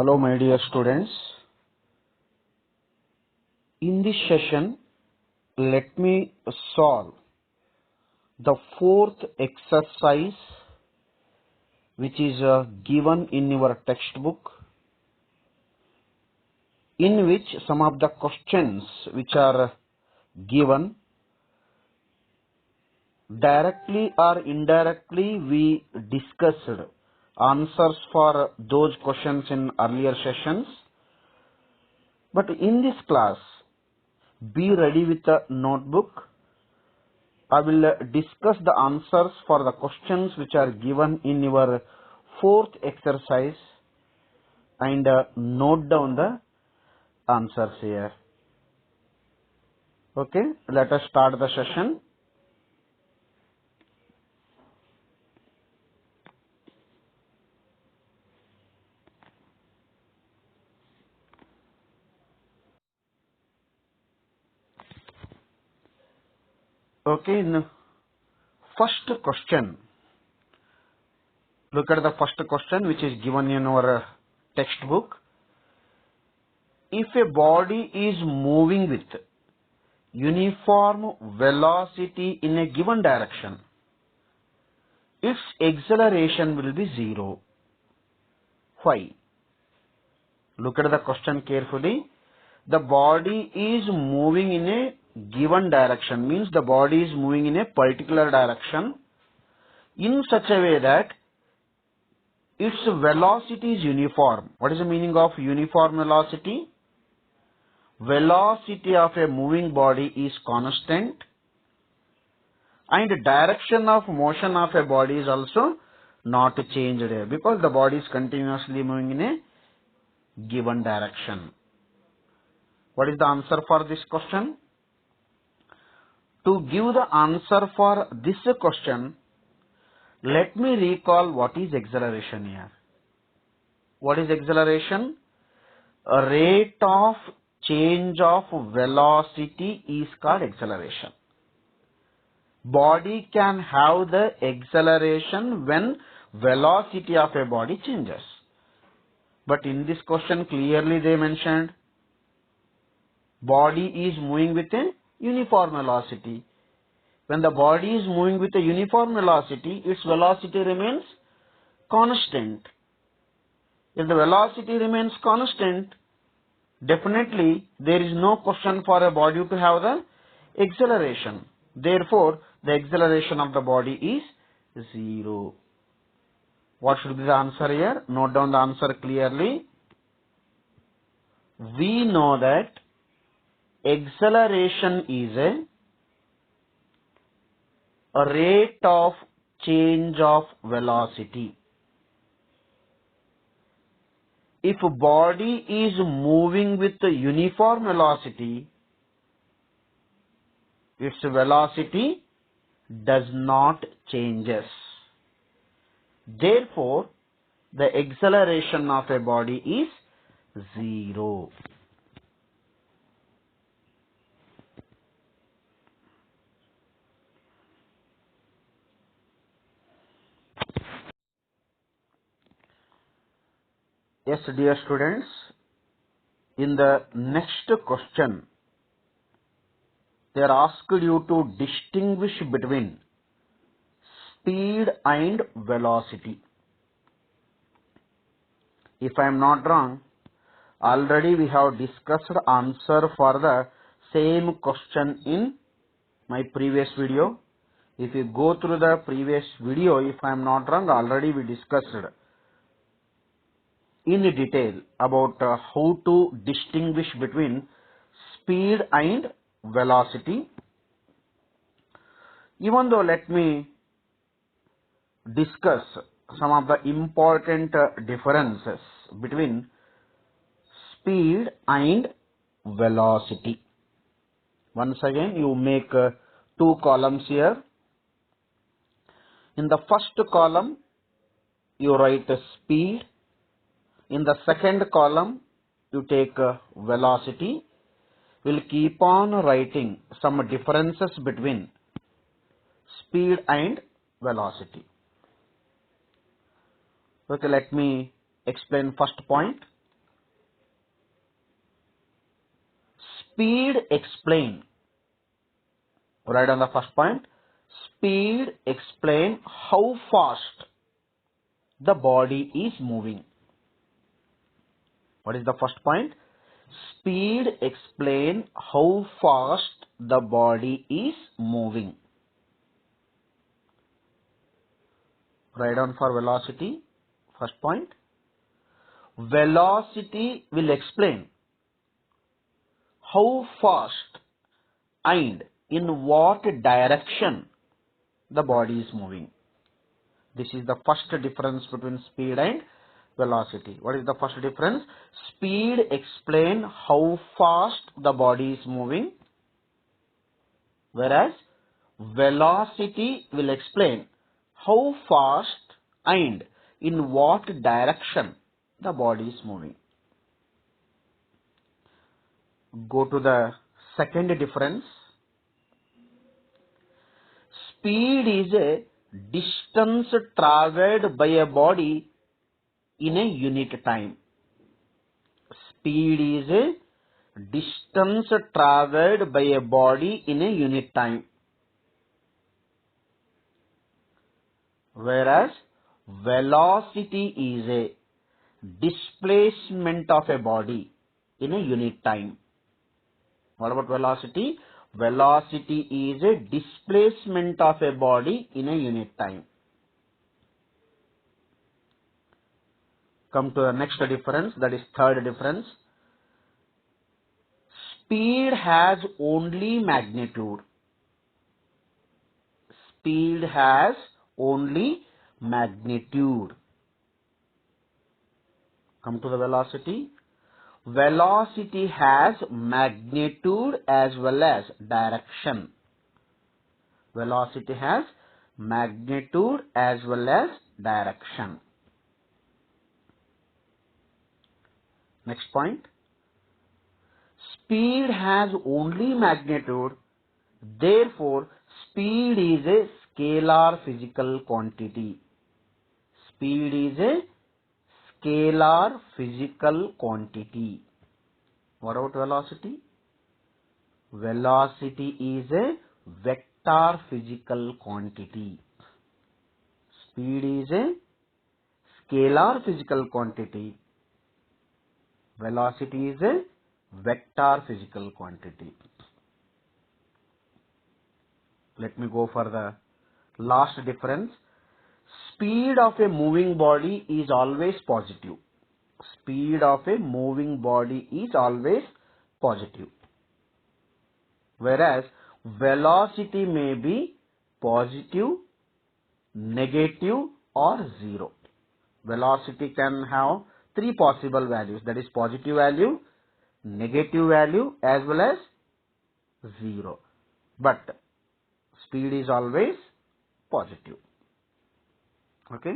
Hello, my dear students. In this session, let me solve the fourth exercise which is given in your textbook, in which some of the questions which are given directly or indirectly we discussed answers for those questions in earlier sessions. But in this class, be ready with a notebook. I will discuss the answers for the questions which are given in your fourth exercise and note down the answers here. Okay, let us start the session. Okay, in first question, look at the first question which is given in our textbook. If a body is moving with uniform velocity in a given direction, its acceleration will be zero. Why? Look at the question carefully. The body is moving in a given direction, means the body is moving in a particular direction in such a way that its velocity is uniform. What is the meaning of uniform velocity? Velocity of a moving body is constant and direction of motion of a body is also not changed here because the body is continuously moving in a given direction. What is the answer for this question? To give the answer for this question, let me recall what is acceleration here. What is acceleration? A rate of change of velocity is called acceleration. Body can have the acceleration when velocity of a body changes. But in this question clearly they mentioned body is moving with a uniform velocity. When the body is moving with a uniform velocity, its velocity remains constant. If the velocity remains constant, definitely there is no question for a body to have the acceleration. Therefore, the acceleration of the body is zero. What should be the answer here? Note down the answer clearly. We know that acceleration is a rate of change of velocity. If a body is moving with a uniform velocity, its velocity does not changes. Therefore, the acceleration of a body is zero. Yes, dear students, in the next question, they are asked you to distinguish between speed and velocity. If I am not wrong, already we have discussed answer for the same question in my previous video. If you go through the previous video, if I am not wrong, already we discussed in detail about how to distinguish between speed and velocity. Even though let me discuss some of the important differences between speed and velocity. Once again, you make two columns here. In the first column, you write speed. In the second column, you take velocity. We'll keep on writing some differences between speed and velocity. Okay, let me explain first point. speed explain. Write on the first point. Speed explain how fast the body is moving. What is the first point? Speed explain how fast the body is moving. Write down for velocity. First point. Velocity will explain how fast and in what direction the body is moving. This is the first difference between speed and velocity. What is the first difference? Speed explain how fast the body is moving, whereas velocity will explain how fast and in what direction the body is moving. Go to the second difference. Speed is a distance traveled by a body in a unit time. Speed is a distance traveled by a body in a unit time. Whereas velocity is a displacement of a body in a unit time. What about velocity? Velocity is a displacement of a body in a unit time. Come to the next difference, that is third difference. Speed has only magnitude. Speed has only magnitude. Come to the velocity. Velocity has magnitude as well as direction. Velocity has magnitude as well as direction. Next point. Speed has only magnitude, therefore speed is a scalar physical quantity. Speed is a scalar physical quantity. What about velocity? Velocity is a vector physical quantity. Speed is a scalar physical quantity. Velocity is a vector physical quantity. Let me go for the last difference. Speed of a moving body is always positive. Speed of a moving body is always positive. Whereas velocity may be positive, negative or zero. Velocity can have three possible values, that is positive value, negative value as well as zero. But speed is always positive. Okay.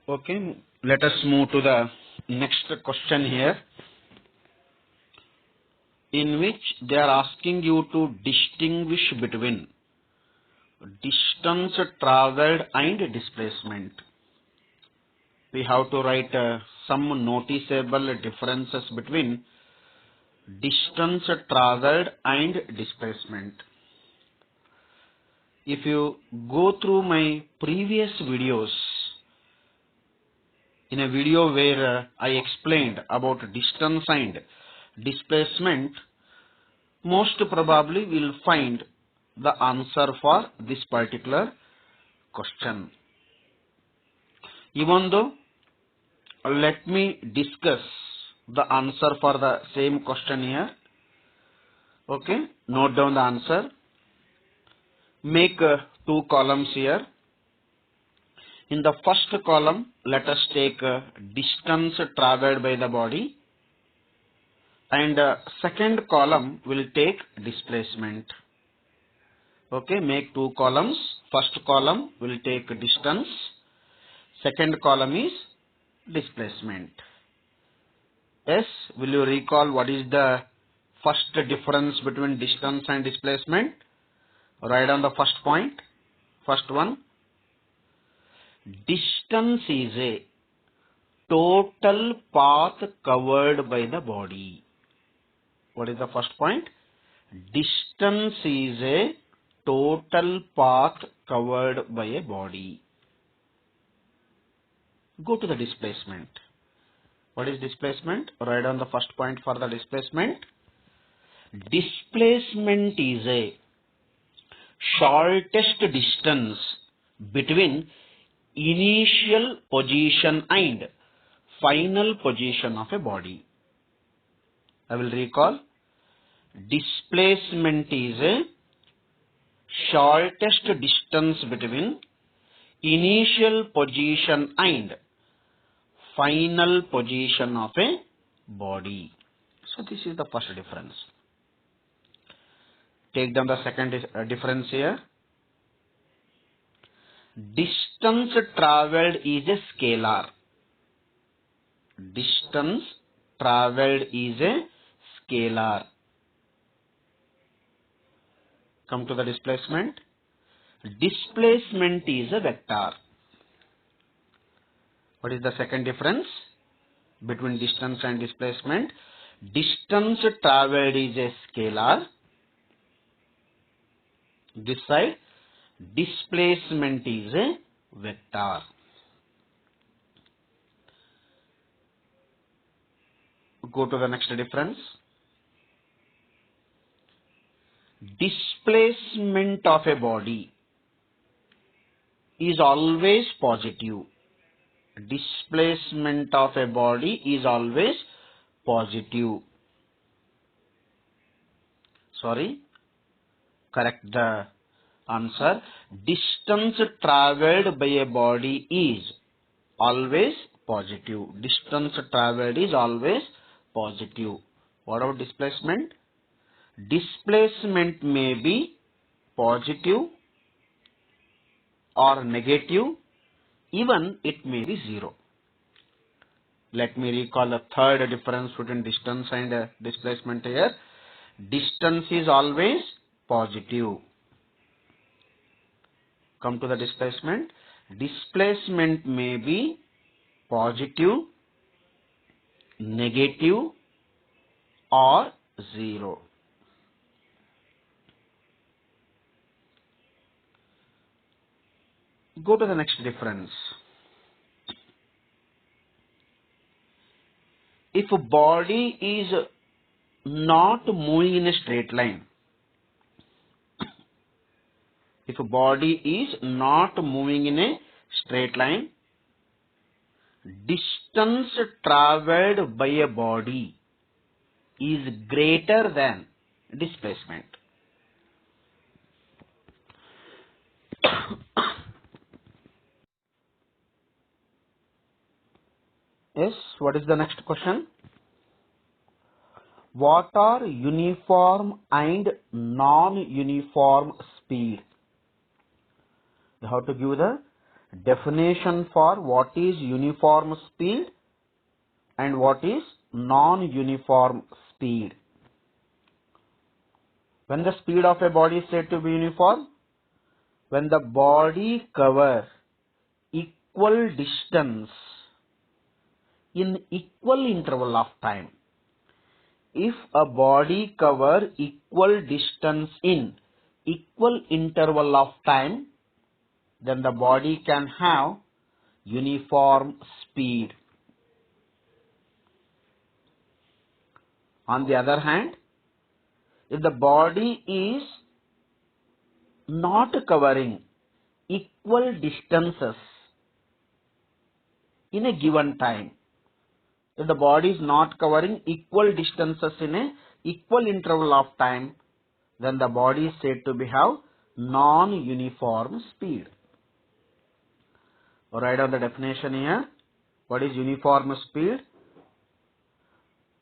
Okay, let us move to the next question here, in which they are asking you to distinguish between distance traveled and displacement. We have to write some noticeable differences between distance traveled and displacement. If you go through my previous videos, in a video where I explained about distance and displacement, most probably we will find the answer for this particular question. Even though, let me discuss the answer for the same question here. Okay, note down the answer. Make two columns here. In the first column, let us take distance traveled by the body, and second column will take displacement. Okay, make two columns. First column will take distance, second column is displacement. Yes, will you recall what is the first difference between distance and displacement? Write down the first point. First one. Distance is a total path covered by the body. What is the first point? Distance is a total path covered by a body. Go to the displacement. What is displacement? Write down the first point for the displacement. Displacement is a shortest distance between initial position and final position of a body. I will recall. Displacement is a shortest distance between initial position and final position of a body. So this is the first difference. Take down the second difference here. Distance travelled is a scalar. Distance travelled is a scalar. Come to the displacement. Displacement is a vector. What is the second difference between distance and displacement? Distance travelled is a scalar. This side, displacement is a vector. Go to the next difference. Displacement of a body is always positive. Displacement of a body is always positive. Sorry, correct the answer. Distance travelled by a body is always positive. Distance travelled is always positive. What about displacement? Displacement may be positive or negative, even it may be zero. Let me recall the third difference between distance and displacement here. Distance is always positive. Come to the displacement. Displacement may be positive, negative or zero. Go to the next difference. If a body is not moving in a straight line, if a body is not moving in a straight line, distance travelled by a body is greater than displacement. Yes, what is the next question? What are uniform and non-uniform speed? You have to give the definition for what is uniform speed and what is non-uniform speed. When the speed of a body is said to be uniform, when the body covers equal distance in equal interval of time. If a body covers equal distance in equal interval of time, then the body can have uniform speed. On the other hand, if the body is not covering equal distances in a given time, if the body is not covering equal distances in a equal interval of time, then the body is said to be have non-uniform speed. Write down the definition here. What is uniform speed?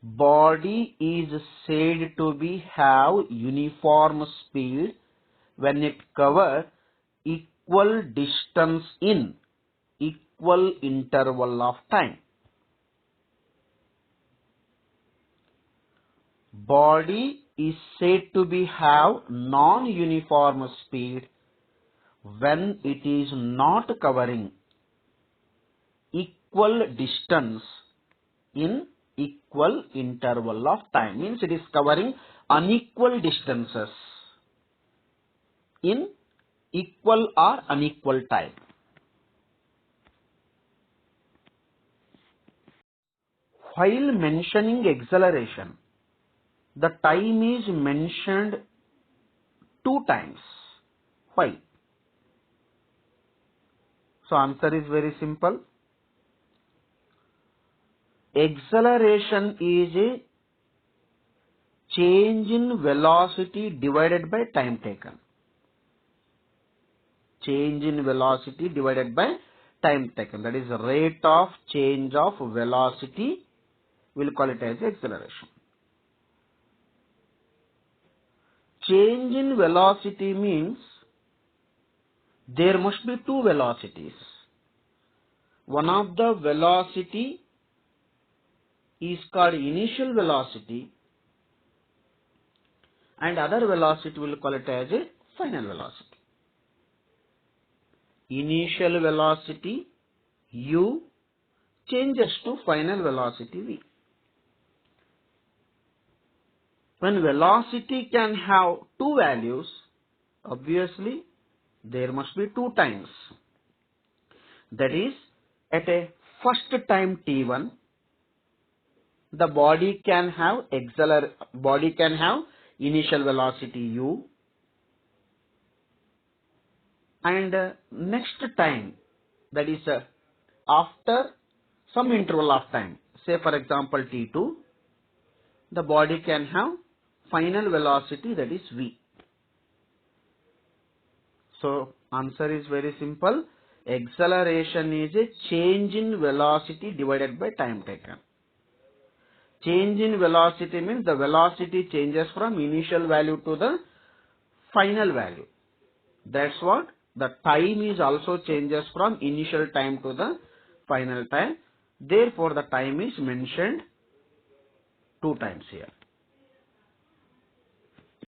Body is said to be have uniform speed when it covers equal distance in equal interval of time. Body is said to be have non-uniform speed when it is not covering equal distance in equal interval of time. Means it is covering unequal distances in equal or unequal time. While mentioning acceleration, the time is mentioned 2 times. Why? So answer is very simple. Acceleration is a change in velocity divided by time taken. Change in velocity divided by time taken. That is the rate of change of velocity. We'll call it as acceleration. Change in velocity means there must be 2 velocities. One of the velocity is called initial velocity and other velocity will call it as a final velocity. Initial velocity u changes to final velocity v. When velocity can have 2 values, obviously there must be 2 times. That is, at a first time t1, the body can have initial velocity u, and next time, that is after some interval of time, say for example t2, the body can have final velocity, that is v. So answer is very simple. Acceleration is a change in velocity divided by time taken. Change in velocity means the velocity changes from initial value to the final value. That's what the time is also changes from initial time to the final time. Therefore, the time is mentioned 2 times here.